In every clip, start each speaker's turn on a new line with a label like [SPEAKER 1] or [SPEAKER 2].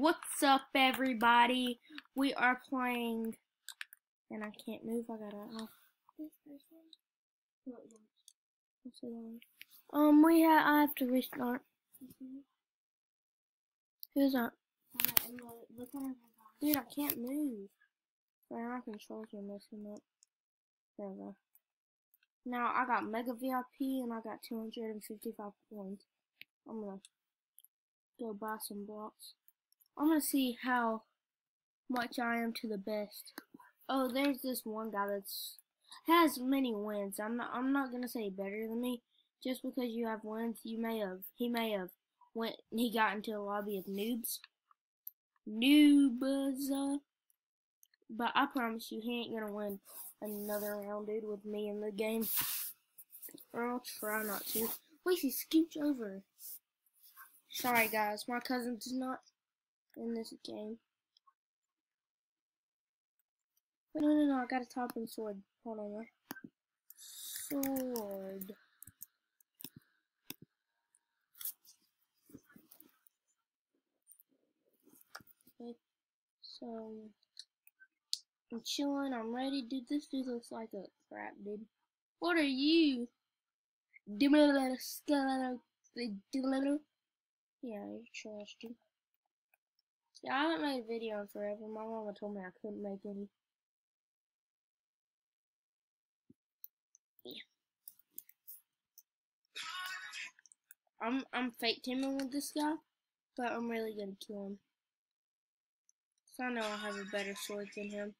[SPEAKER 1] What's up, everybody? We are playing, and I can't move. I gotta off this person. I have to restart. Who's up? Dude, I can't move. My controls are messing up. There we go. Now I got Mega VIP and I got 255 points. I'm gonna go buy some blocks. I'm gonna see how much I am to the best. Oh, there's this one guy that's has many wins. I'm not gonna say better than me. Just because you have wins, he may have he got into a lobby of noobs. But I promise you he ain't gonna win another round, dude, with me in the game. Or I'll try not to. Lacey, scooch over. Sorry guys, my cousin's not in this game. Wait, no, I got a top and sword. Hold on there. Sword. Okay, so I'm chilling, I'm ready. Dude, this dude looks like a crap, dude. What are you? Yeah, you're trash, dude. Yeah, I haven't made a video in forever. My mama told me I couldn't make any. Yeah. I'm fake teaming with this guy, but I'm really gonna kill him. So I know I have a better sword than him.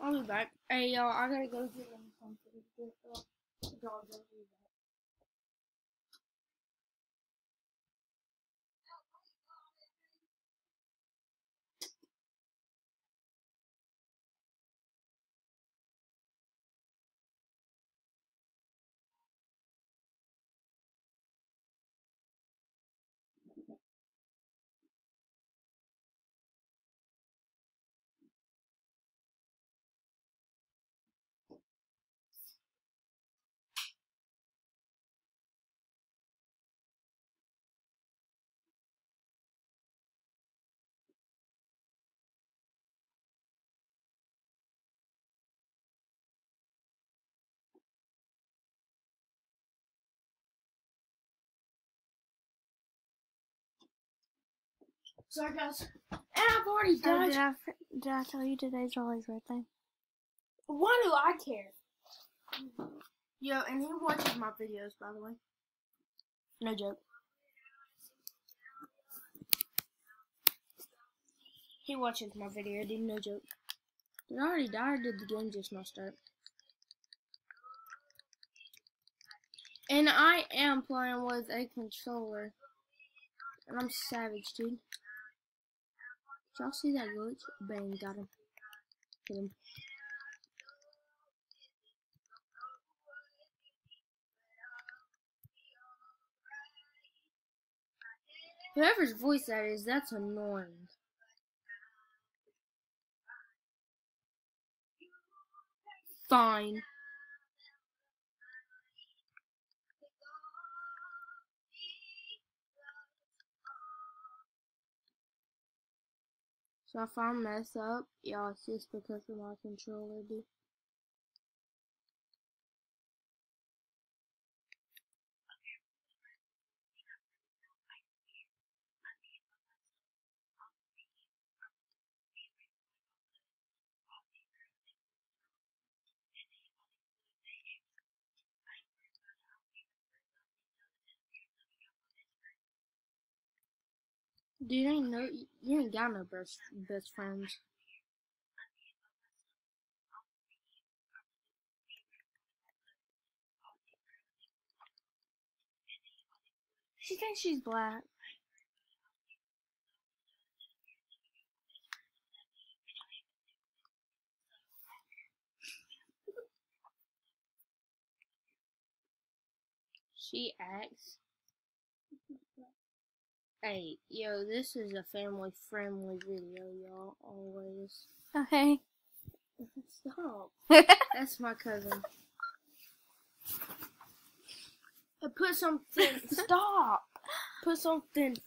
[SPEAKER 1] I'll be back. Hey y'all, I gotta go get him something. I'll be back. Sorry guys. And I've already died.
[SPEAKER 2] Did I tell you today's Raleigh's birthday?
[SPEAKER 1] Why do I care? Yo, and he watches my videos, by the way. No joke. He watches my video, dude, no joke. Did I already die or did the game just not start? And I am playing with a controller. And I'm savage, dude. Did y'all see that glitch? Bang, got him. Hit him. Whoever's voice that is, that's annoying. Fine. So if I mess up, y'all, it's just because of my controller, dude. Dude, you ain't got no best friends.
[SPEAKER 2] She thinks she's black.
[SPEAKER 1] She acts. Hey, yo, this is a family-friendly video, y'all. Always.
[SPEAKER 2] Okay.
[SPEAKER 1] Stop. That's my cousin. Put something. Stop. Put something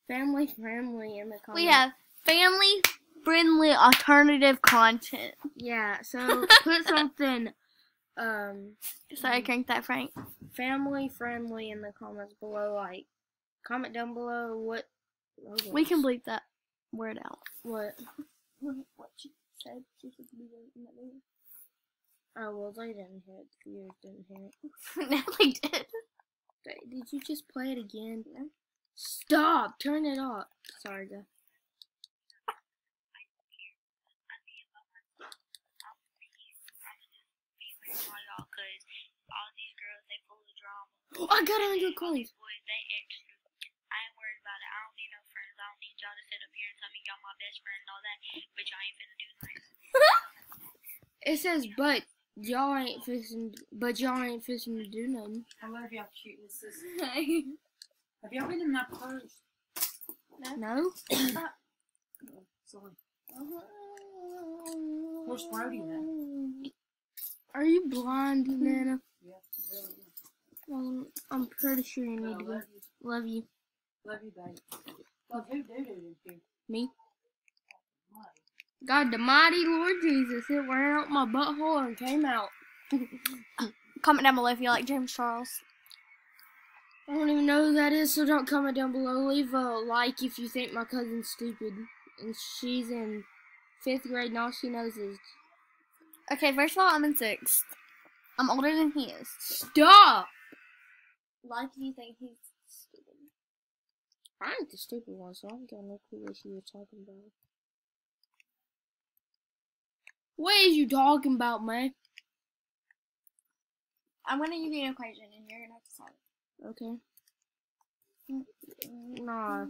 [SPEAKER 1] family-friendly in the comments.
[SPEAKER 2] We have family-friendly alternative content.
[SPEAKER 1] Yeah. So put something.
[SPEAKER 2] Sorry, crank that, Frank.
[SPEAKER 1] Family-friendly in the comments below. Like, comment down below what.
[SPEAKER 2] We can bleep that word out.
[SPEAKER 1] What you said? She said we didn't in that video. Oh well, they didn't hear it. The viewers didn't hear it.
[SPEAKER 2] Now they did.
[SPEAKER 1] Did you just play it again? No. Stop! Turn it off. Sorry, guys. I got 100 coins.
[SPEAKER 2] I ain't worried about it. I don't need no friends. I don't need y'all to sit up here and tell me y'all my best friend and all that. But y'all ain't finna do nothing.
[SPEAKER 1] It says, but y'all ain't fixing to do nothing.
[SPEAKER 3] I love y'all cuteness. Have y'all been in my purse?
[SPEAKER 1] No?
[SPEAKER 3] Oh, sorry. Where's Brody at?
[SPEAKER 1] Are you blind, Nana?
[SPEAKER 3] Yeah, really.
[SPEAKER 1] I'm pretty sure you need to go. Love you.
[SPEAKER 3] Love you, babe. Love who did in here?
[SPEAKER 1] Me? God, the mighty Lord Jesus, it ran out my butthole and came out.
[SPEAKER 2] Comment down below if you like James Charles.
[SPEAKER 1] I don't even know who that is, so don't comment down below. Leave a like if you think my cousin's stupid. And she's in 5th grade and all she knows is...
[SPEAKER 2] Okay, first of all, I'm in 6th. I'm older than he is.
[SPEAKER 1] Stop!
[SPEAKER 2] Like, do you think he's stupid?
[SPEAKER 1] I ain't the stupid one, so I ain't got no clue what she was talking about. What is you talking about, man?
[SPEAKER 2] I'm gonna give you an equation and you're gonna have to solve it.
[SPEAKER 1] Okay. Nah.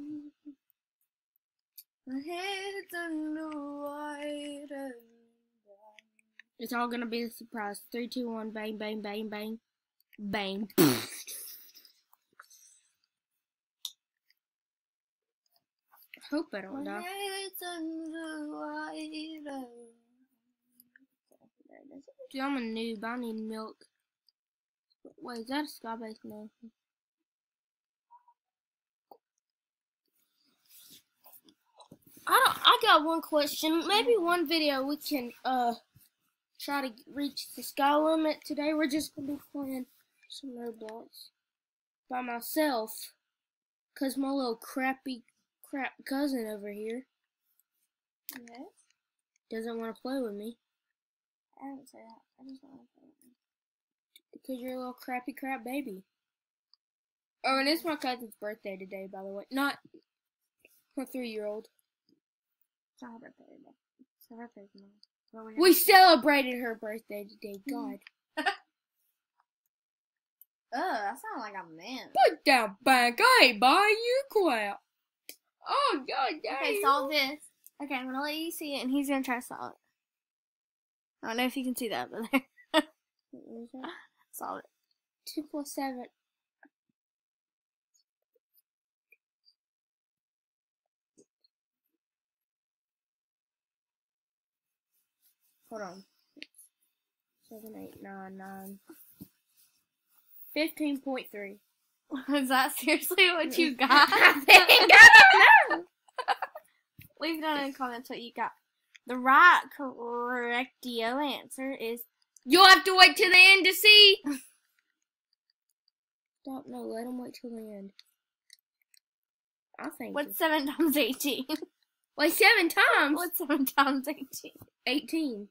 [SPEAKER 1] It's all gonna be a surprise. 3, 2, 1, bang, bang, bang, bang. Bang. Hope I don't die. Dude, I'm a noob. I need milk. Wait, is that a sky-based no? I got one question. Maybe one video we can try to reach the sky limit. Today we're just gonna be playing some Rblox by myself, cause my little crap cousin over here doesn't want to play with me.
[SPEAKER 2] I didn't say that. I just want to play with you.
[SPEAKER 1] Because you're a little crappy crap baby. Oh, and it's my cousin's birthday today, by the way. Not her 3-year-old.
[SPEAKER 2] It's not her birthday today. It's her birthday tomorrow.
[SPEAKER 1] We celebrated her birthday today. God.
[SPEAKER 2] That sounds like a man.
[SPEAKER 1] Put that back. I ain't buying you crap. Oh, God damn.
[SPEAKER 2] Okay, solve this. Okay, I'm gonna let you see it, and he's gonna try to solve it. I don't know if you can see that, but there.
[SPEAKER 1] What is that?
[SPEAKER 2] Solve it.
[SPEAKER 1] 2 plus 7. Hold on. 7, 8, 9, 9. 15.3.
[SPEAKER 2] Is that seriously what you got?
[SPEAKER 1] I think I don't know.
[SPEAKER 2] Leave down in the comments what you got. The right correctio answer is...
[SPEAKER 1] You'll have to wait till the end to see. Stop, no, let him wait till the end. I think.
[SPEAKER 2] What's 7 times 18?
[SPEAKER 1] Like 7 times?
[SPEAKER 2] What's 7 times 18?
[SPEAKER 1] 18.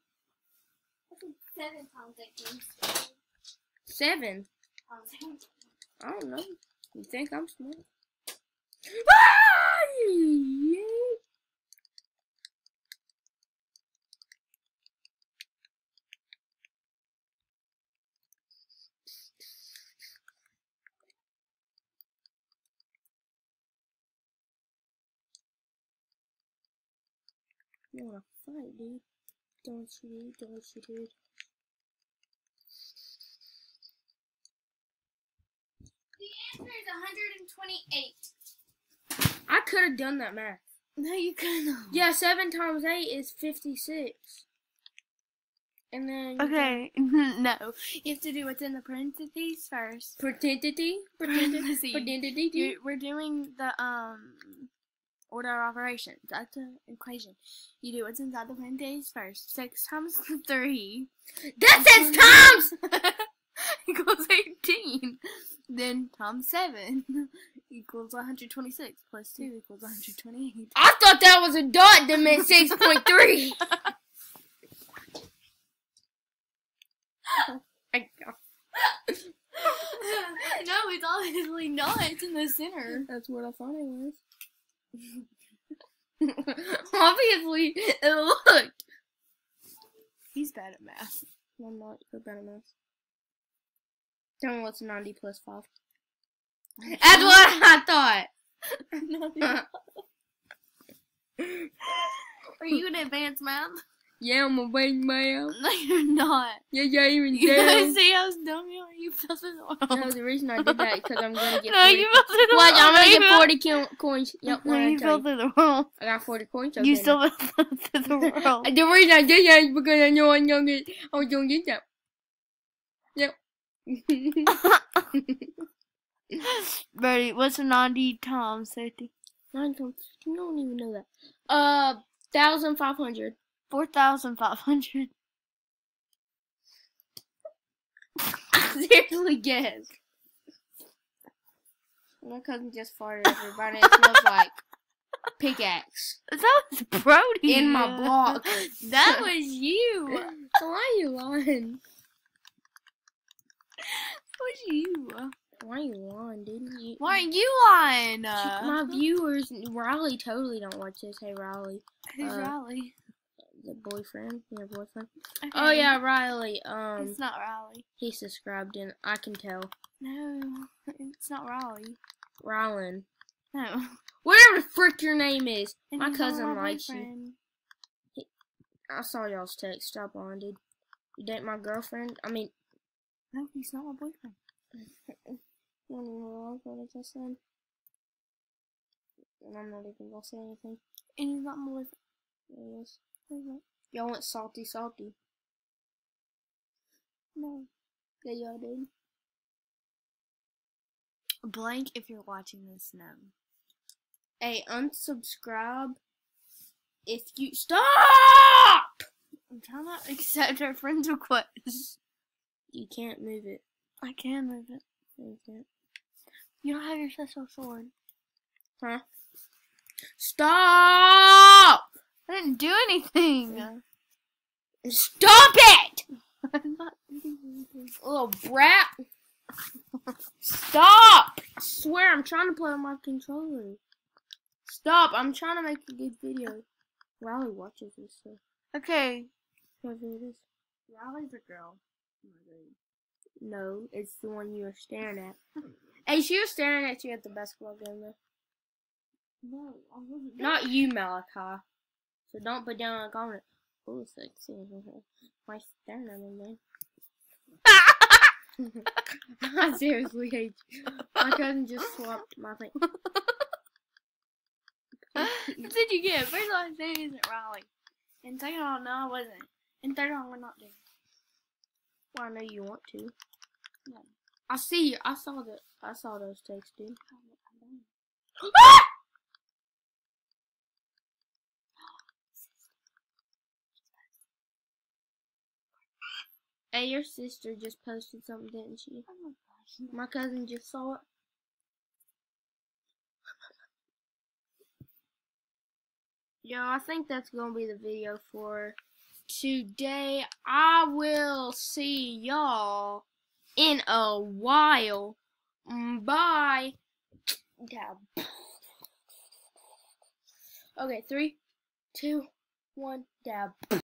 [SPEAKER 2] 7 times 18.
[SPEAKER 1] 7.
[SPEAKER 2] Times 18.
[SPEAKER 1] I don't know. You think I'm smart? Ah! You wanna fight, dude? Don't you, dude?
[SPEAKER 2] answer is 128.
[SPEAKER 1] I could have done that math.
[SPEAKER 2] No, you couldn't.
[SPEAKER 1] Yeah, 7 times 8 is 56. And then
[SPEAKER 2] Okay, no. You have to do what's in the parentheses first.
[SPEAKER 1] Pretendity.
[SPEAKER 2] We're doing the order of operations. That's an equation. You do what's inside the parentheses first. 6 times 3.
[SPEAKER 1] That's 6 times!
[SPEAKER 2] Equals 18. Then times 7 equals 126. Plus 2 equals 128.
[SPEAKER 1] I thought that was a dot that meant 6.3.
[SPEAKER 2] No, it's obviously not. It's in the center.
[SPEAKER 1] That's what I thought it was. Obviously, it looked.
[SPEAKER 2] He's bad at math.
[SPEAKER 1] I'm not good at math. Tell me what's 90 plus 5. That's what I thought.
[SPEAKER 2] Are you in advanced math?
[SPEAKER 1] Yeah, I'm a big man.
[SPEAKER 2] No, you're not.
[SPEAKER 1] Yeah, even
[SPEAKER 2] You
[SPEAKER 1] down.
[SPEAKER 2] guys see how dumb you are? You fell through the world.
[SPEAKER 1] No, the reason I did that is because I'm gonna get.
[SPEAKER 2] No,
[SPEAKER 1] 40
[SPEAKER 2] you fell through the
[SPEAKER 1] What?
[SPEAKER 2] world.
[SPEAKER 1] I'm gonna
[SPEAKER 2] No,
[SPEAKER 1] get 40 coins. Yep.
[SPEAKER 2] No, you fell through the world.
[SPEAKER 1] I got 40 coins.
[SPEAKER 2] You still fell through the world.
[SPEAKER 1] The reason I did that is because I know I was gonna get that. Yep.
[SPEAKER 2] Bertie, what's a 90 times 50?
[SPEAKER 1] 9 times. You don't even know that. 1,500.
[SPEAKER 2] 4,500.
[SPEAKER 1] Seriously, guess. My cousin just farted everybody. It smells like pickaxe
[SPEAKER 2] That was Brody.
[SPEAKER 1] in my block.
[SPEAKER 2] That was you.
[SPEAKER 1] So why are you lying?
[SPEAKER 2] That was you.
[SPEAKER 1] Why are you lying, dude?
[SPEAKER 2] Why are you lying?
[SPEAKER 1] My viewers, Riley totally don't watch this. Hey, Riley.
[SPEAKER 2] Who's Riley?
[SPEAKER 1] The boyfriend? Your boyfriend?
[SPEAKER 2] Okay.
[SPEAKER 1] Oh, yeah, Riley.
[SPEAKER 2] It's not Riley.
[SPEAKER 1] He subscribed in. I can tell.
[SPEAKER 2] No, it's not Riley.
[SPEAKER 1] Rylan.
[SPEAKER 2] No.
[SPEAKER 1] Whatever the frick your name is.
[SPEAKER 2] And
[SPEAKER 1] My
[SPEAKER 2] he's not
[SPEAKER 1] cousin
[SPEAKER 2] my
[SPEAKER 1] likes
[SPEAKER 2] boyfriend.
[SPEAKER 1] you. I saw y'all's text. Stop lying, dude. You date my girlfriend? I mean.
[SPEAKER 2] No, he's not my boyfriend.
[SPEAKER 1] You don't even realize what I just said. And I'm not even gonna say anything.
[SPEAKER 2] And he's not my boyfriend.
[SPEAKER 1] There he is. Y'all went salty.
[SPEAKER 2] No.
[SPEAKER 1] Yeah, y'all did.
[SPEAKER 2] Blank if you're watching this now.
[SPEAKER 1] Hey, unsubscribe if you stop!
[SPEAKER 2] I'm trying to accept our friend's request.
[SPEAKER 1] You can't move it.
[SPEAKER 2] I can move it.
[SPEAKER 1] No, you can't.
[SPEAKER 2] You don't have your special sword.
[SPEAKER 1] Huh? Stop!
[SPEAKER 2] I didn't do anything.
[SPEAKER 1] Stop it!
[SPEAKER 2] I'm not doing anything.
[SPEAKER 1] Little brat. Stop! I swear, I'm trying to play with my controller. Stop! I'm trying to make a good video. Riley watches this stuff.
[SPEAKER 2] Okay.
[SPEAKER 1] Whatever it is.
[SPEAKER 2] Riley's a girl.
[SPEAKER 1] No, it's the one you were staring at. Hey, she was staring at you at the basketball game, though.
[SPEAKER 2] No, I wasn't.
[SPEAKER 1] Not you, Malachi. So don't put down a comment. Oh, sexy. Why staring at me, man? I seriously hate you. My cousin just swapped my thing.
[SPEAKER 2] What did you get? First of all, I said it isn't Riley. And second of all, no, I wasn't. And third of all, we're not doing it.
[SPEAKER 1] Well, I know you want to.
[SPEAKER 2] No.
[SPEAKER 1] I see you. I saw those texts, dude. Hey, your sister just posted something, didn't she?
[SPEAKER 2] Oh my gosh.
[SPEAKER 1] My cousin just saw it. Yo, I think that's gonna be the video for today. I will see y'all in a while. Bye. Dab. Okay, 3, 2, 1, dab.